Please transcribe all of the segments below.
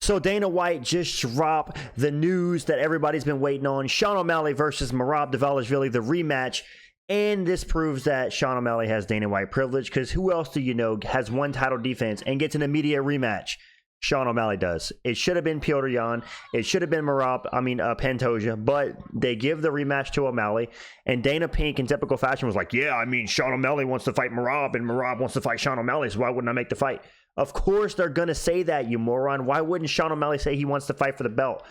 So Dana White just dropped the news that everybody's been waiting on. Sean O'Malley versus Merab Dvalishvili, the rematch. And this proves that Sean O'Malley has Dana White privilege, because who else do you know has one title defense and gets an immediate rematch? Sean O'Malley does. It should have been Petr Yan. It should have been Pantoja, but they give the rematch to O'Malley. And Dana Pink, in typical fashion, was like, yeah, I mean, Sean O'Malley wants to fight Merab, and Merab wants to fight Sean O'Malley, so why wouldn't I make the fight? Of course they're going to say that, you moron. Why wouldn't Sean O'Malley say he wants to fight for the belt?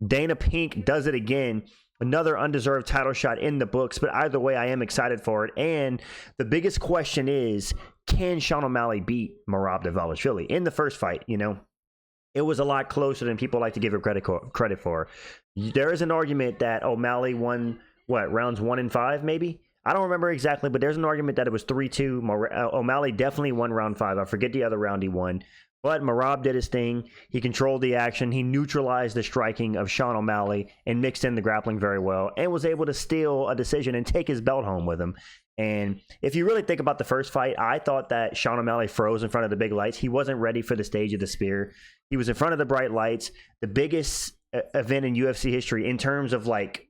Dana Pink does it again. Another undeserved title shot in the books, but either way, I am excited for it. And the biggest question is, can Sean O'Malley beat Merab Dvalishvili? In the first fight, you know, it was a lot closer than people like to give him credit for. There is an argument that O'Malley won, rounds 1 and 5, maybe? I don't remember exactly, but there's an argument that it was 3-2. O'Malley definitely won round 5. I forget the other round he won. But Merab did his thing. He controlled the action. He neutralized the striking of Sean O'Malley and mixed in the grappling very well, and was able to steal a decision and take his belt home with him. And if you really think about the first fight, I thought that Sean O'Malley froze in front of the big lights. He wasn't ready for the stage of the spear. He was in front of the bright lights. The biggest event in UFC history in terms of like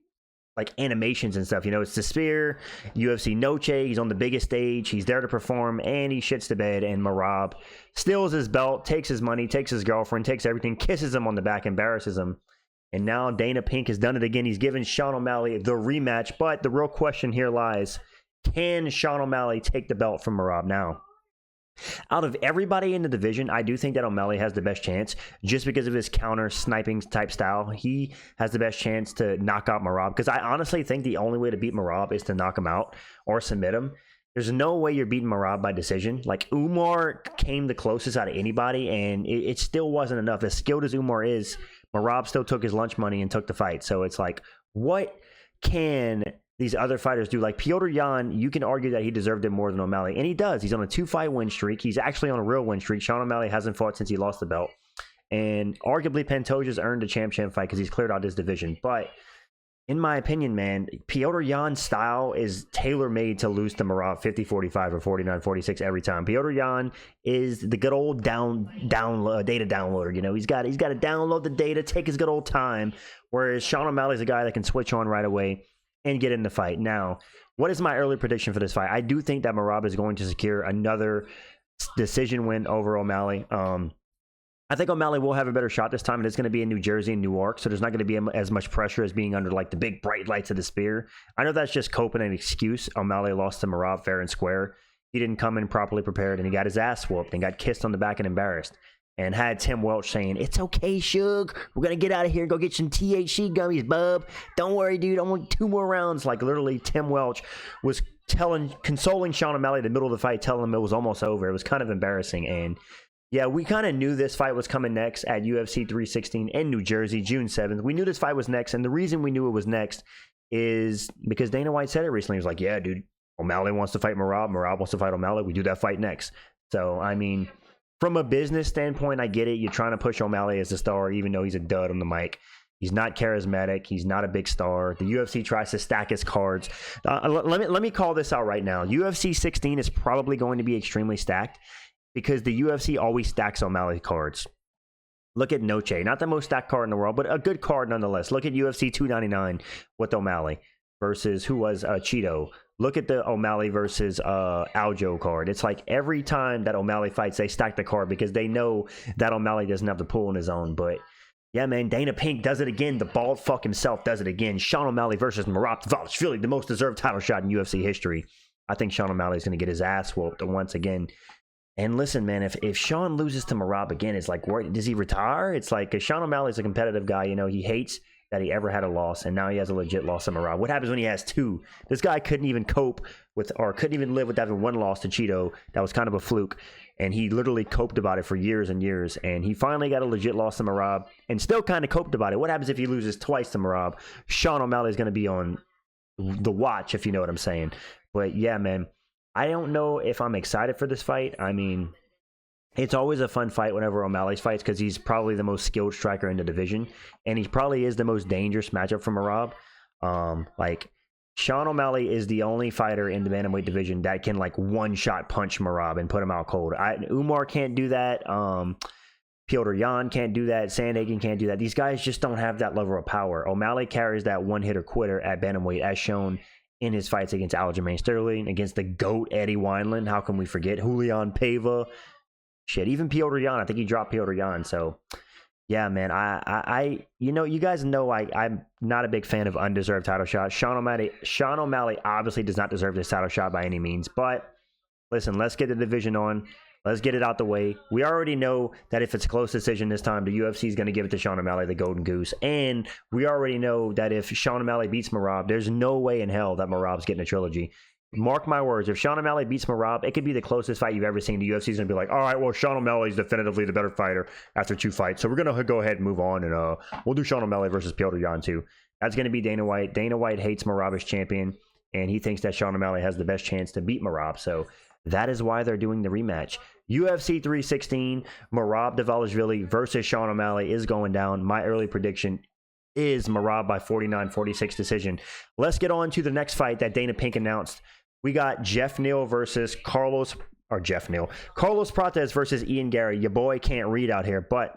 animations and stuff. You know, it's the spear, UFC Noche. He's on the biggest stage. He's there to perform, and he shits the bed. And Merab steals his belt, takes his money, takes his girlfriend, takes everything, kisses him on the back, embarrasses him. And now Dana Pink has done it again. He's given Sean O'Malley the rematch. But the real question here lies, can Sean O'Malley take the belt from Merab now? Out of everybody in the division, I do think that O'Malley has the best chance just because of his counter sniping type style. He has the best chance to knock out Merab, because I honestly think the only way to beat Merab is to knock him out or submit him. There's no way you're beating Merab by decision. Like, Umar came the closest out of anybody, and it still wasn't enough. As skilled as Umar is, Merab still took his lunch money and took the fight. So it's like, what can these other fighters do? Like Petr Yan, you can argue that he deserved it more than O'Malley, and he does. He's on a 2-fight win streak. He's actually on a real win streak. Sean O'Malley hasn't fought since he lost the belt, and arguably Pantoja's earned a champ fight because he's cleared out his division. But in my opinion, man, Petr Yan's style is tailor-made to lose to Merab 50-45 or 49-46 every time. Petr Yan is the good old data downloader. You know, he's got to download the data, take his good old time, whereas Sean O'Malley's a guy that can switch on right away and get in the fight. Now, what is my early prediction for this fight? I do think that Merab is going to secure another decision win over O'Malley. I think O'Malley will have a better shot this time, and it's going to be in New Jersey and Newark, so there's not going to be as much pressure as being under like the big bright lights of the spear. I know that's just coping an excuse. O'Malley lost to Merab fair and square. He didn't come in properly prepared, and he got his ass whooped and got kissed on the back and embarrassed. And had Tim Welch saying, "It's okay, Suge. We're going to get out of here and go get some THC gummies, bub. Don't worry, dude. I want 2 more rounds." Like, literally, Tim Welch was consoling Sean O'Malley in the middle of the fight, telling him it was almost over. It was kind of embarrassing. And yeah, we kind of knew this fight was coming next at UFC 316 in New Jersey, June 7th. We knew this fight was next. And the reason we knew it was next is because Dana White said it recently. He was like, yeah, dude, O'Malley wants to fight Merab. Merab wants to fight O'Malley. We do that fight next. So, I mean, from a business standpoint, I get it. You're trying to push O'Malley as a star, even though he's a dud on the mic. He's not charismatic. He's not a big star. The UFC tries to stack his cards. Let me call this out right now. UFC 16 is probably going to be extremely stacked because the UFC always stacks O'Malley cards. Look at Noche. Not the most stacked card in the world, but a good card nonetheless. Look at UFC 299 with O'Malley versus who was Cheeto. Look at the O'Malley versus Aljo card. It's like every time that O'Malley fights, they stack the card because they know that O'Malley doesn't have the pull on his own. But yeah, man, Dana Pink does it again. The bald fuck himself does it again. Sean O'Malley versus Merab Dvalishvili, the most deserved title shot in UFC history. I think Sean O'Malley is going to get his ass whooped once again. And listen, man, if Sean loses to Merab again, it's like, where does he retire? It's like, because Sean O'Malley's a competitive guy. You know, he hates that he ever had a loss, and now he has a legit loss to Merab. What happens when he has 2? This guy couldn't even cope with, or couldn't even live with having 1 loss to Cheeto. That was kind of a fluke, and he literally coped about it for years and years, and he finally got a legit loss to Merab, and still kind of coped about it. What happens if he loses twice to Merab? Sean O'Malley is going to be on the watch, if you know what I'm saying. But yeah, man, I don't know if I'm excited for this fight. I mean, it's always a fun fight whenever O'Malley fights because he's probably the most skilled striker in the division, and he probably is the most dangerous matchup for Merab. Like, Sean O'Malley is the only fighter in the bantamweight division that can like one-shot punch Merab and put him out cold. Umar can't do that. Piotr Jan can't do that. Sandhagen can't do that. These guys just don't have that level of power. O'Malley carries that one-hitter quitter at bantamweight, as shown in his fights against Aljamain Sterling, against the GOAT Eddie Wineland. How can we forget Julian Pava? Shit, even Piotr Jan. I think he dropped Piotr Jan. So, yeah, man, you guys know I'm not a big fan of undeserved title shots. Sean O'Malley obviously does not deserve this title shot by any means. But listen, let's get the division on. Let's get it out the way. We already know that if it's a close decision this time, the UFC is going to give it to Sean O'Malley, the Golden Goose. And we already know that if Sean O'Malley beats Merab, there's no way in hell that Merab's getting a trilogy. Mark my words, if Sean O'Malley beats Merab, it could be the closest fight you've ever seen. The UFC is going to be like, all right, well, Sean O'Malley's definitively the better fighter after 2 fights. So we're going to go ahead and move on, and we'll do Sean O'Malley versus Piotr Jan too. That's going to be Dana White. Dana White hates Merab as champion, and he thinks that Sean O'Malley has the best chance to beat Merab. So that is why they're doing the rematch. UFC 316, Merab Dvalishvili versus Sean O'Malley is going down. My early prediction is Merab by 49-46 decision. Let's get on to the next fight that Dana Pink announced. We got Jeff Neal versus Carlos Prates versus Ian Garry. Your boy can't read out here, but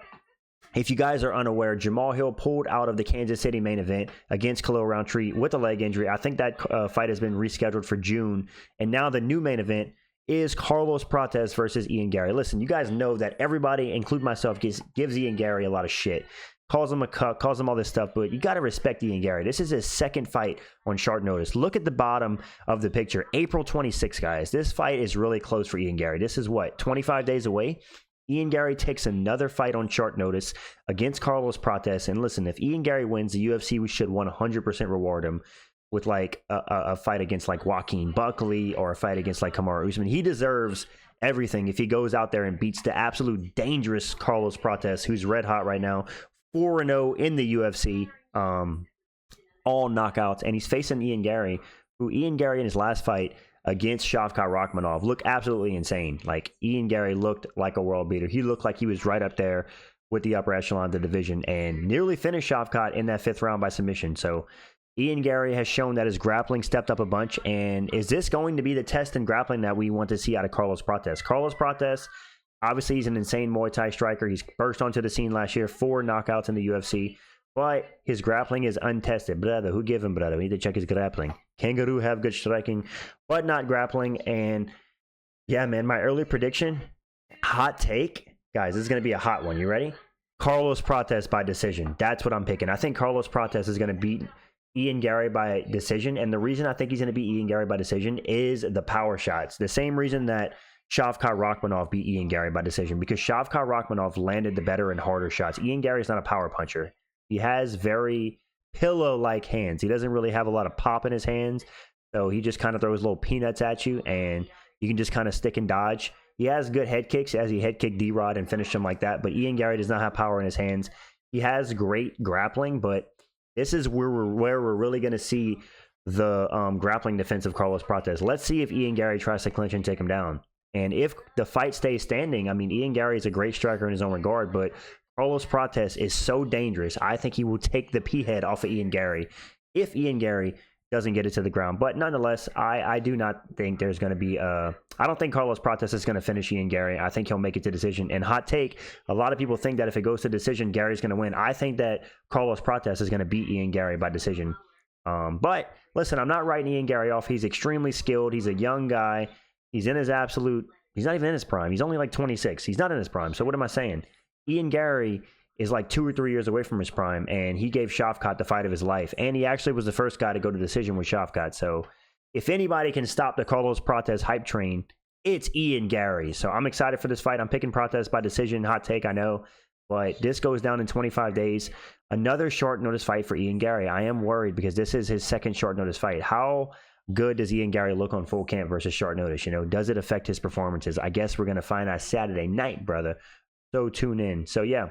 if you guys are unaware, Jamal Hill pulled out of the Kansas City main event against Khalil Rountree with a leg injury. I think that fight has been rescheduled for June, and now the new main event is Carlos Prates versus Ian Garry. Listen, you guys know that everybody, including myself, gives Ian Garry a lot of shit. Calls him a cuck, calls him all this stuff, but you got to respect Ian Garry. This is his second fight on short notice. Look at the bottom of the picture. April 26, guys. This fight is really close for Ian Garry. This is what, 25 days away? Ian Garry takes another fight on short notice against Carlos Prates. And listen, if Ian Garry wins, the UFC should 100% reward him with like a fight against like Joaquin Buckley or a fight against like Kamaru Usman. He deserves everything if he goes out there and beats the absolute dangerous Carlos Prates, who's red hot right now, 4-0 in the UFC, all knockouts, and he's facing Ian Garry, who Ian Garry in his last fight against Shavkat Rakhmonov looked absolutely insane. Like, Ian Garry looked like a world beater. He looked like he was right up there with the upper echelon of the division and nearly finished Shavkat in that 5th round by submission. So Ian Garry has shown that his grappling stepped up a bunch. And is this going to be the test in grappling that we want to see out of Carlos Prates? Carlos Prates, obviously, he's an insane Muay Thai striker. He's burst onto the scene last year, 4 knockouts in the UFC. But his grappling is untested. Brother, who give him, brother? We need to check his grappling. Kangaroo have good striking, but not grappling. And yeah, man, my early prediction, hot take. Guys, this is going to be a hot one. You ready? Carlos Prates by decision. That's what I'm picking. I think Carlos Prates is going to beat Ian Garry by decision. And the reason I think he's going to beat Ian Garry by decision is the power shots. The same reason that Shavkat Rakhmonov beat Ian Garry by decision, because Shavkat Rakhmonov landed the better and harder shots. Ian Garry is not a power puncher. He has very pillow-like hands. He doesn't really have a lot of pop in his hands, so he just kind of throws little peanuts at you, and you can just kind of stick and dodge. He has good head kicks, as he head kicked D-Rod and finished him like that, but Ian Garry does not have power in his hands. He has great grappling, but this is where we're really going to see the grappling defense of Carlos Prates. Let's see if Ian Garry tries to clinch and take him down. And if the fight stays standing, I mean, Ian Garry is a great striker in his own regard, but Carlos Prates is so dangerous. I think he will take the P-head off of Ian Garry if Ian Garry doesn't get it to the ground. But nonetheless, I do not think there's going to be I don't think Carlos Prates is going to finish Ian Garry. I think he'll make it to decision. And hot take, a lot of people think that if it goes to decision, Gary's going to win. I think that Carlos Prates is going to beat Ian Garry by decision. But listen, I'm not writing Ian Garry off. He's extremely skilled. He's a young guy. He's in his absolute, he's not even in his prime. He's only like 26. He's not in his prime. So what am I saying? Ian Garry is like 2 or 3 years away from his prime, and he gave Shavkat the fight of his life. And he actually was the first guy to go to decision with Shavkat. So if anybody can stop the Carlos Prates hype train, it's Ian Garry. So I'm excited for this fight. I'm picking Prates by decision. Hot take, I know. But this goes down in 25 days. Another short notice fight for Ian Garry. I am worried because this is his second short notice fight. How good does Ian Garry look on full camp versus short notice? You know, does it affect his performances? I guess we're going to find out Saturday night, brother. So tune in. So yeah,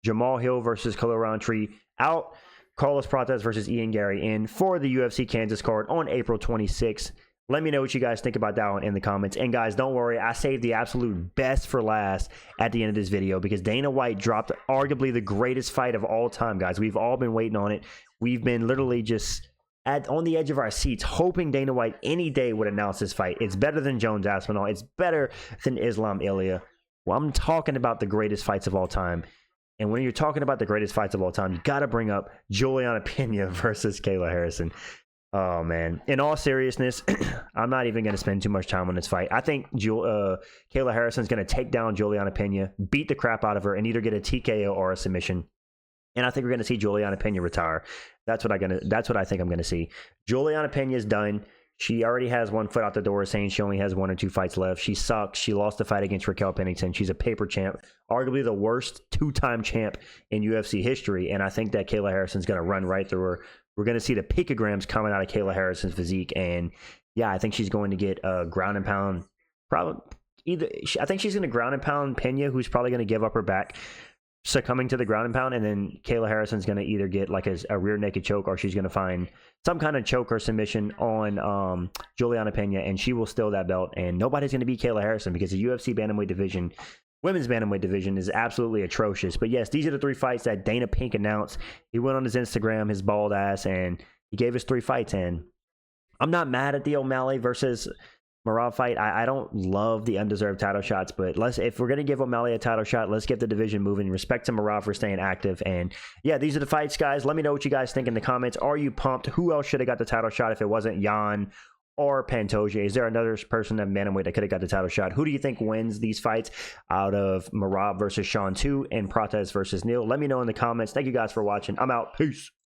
Jamal Hill versus Khalil Rountree out. Carlos Prates versus Ian Garry in for the UFC Kansas card on April 26th. Let me know what you guys think about that one in the comments. And guys, don't worry, I saved the absolute best for last at the end of this video because Dana White dropped arguably the greatest fight of all time, guys. We've all been waiting on it. We've been literally just on the edge of our seats, hoping Dana White any day would announce this fight. It's better than Jones Aspinall. It's better than Islam Ilya. Well, I'm talking about the greatest fights of all time. And when you're talking about the greatest fights of all time, you got to bring up Juliana Pena versus Kayla Harrison. Oh, man. In all seriousness, I'm not even going to spend too much time on this fight. I think Kayla Harrison's going to take down Juliana Pena, beat the crap out of her, and either get a TKO or a submission. And I think we're going to see Juliana Pena retire. That's what I think I'm going to see. Juliana Pena is done. She already has one foot out the door, saying she only has 1 or 2 fights left. She sucks. She lost the fight against Raquel Pennington. She's a paper champ, arguably the worst 2-time champ in UFC history. And I think that Kayla Harrison's going to run right through her. We're going to see the picograms coming out of Kayla Harrison's physique. And yeah, I think she's going to get a ground and pound. I think she's going to ground and pound Pena, who's probably going to give up her back, succumbing to the ground and pound, and then Kayla Harrison's going to either get like a rear naked choke, or she's going to find some kind of choke or submission on Juliana Pena, and she will steal that belt. And nobody's going to beat Kayla Harrison, because the UFC bantamweight division, women's bantamweight division, is absolutely atrocious. But yes, these are the 3 fights that Dana Pink announced. He went on his Instagram, his bald ass, and he gave us 3 fights. And I'm not mad at the O'Malley versus Merab fight. I don't love the undeserved title shots, but if we're going to give O'Malley a title shot, let's get the division moving. Respect to Merab for staying active. And yeah, these are the fights, guys. Let me know what you guys think in the comments. Are you pumped? Who else should have got the title shot if it wasn't Jan or Pantoja? Is there another person in bantamweight that could have got the title shot? Who do you think wins these fights out of Merab versus Sean 2 and Prates versus Neil? Let me know in the comments. Thank you guys for watching. I'm out. Peace.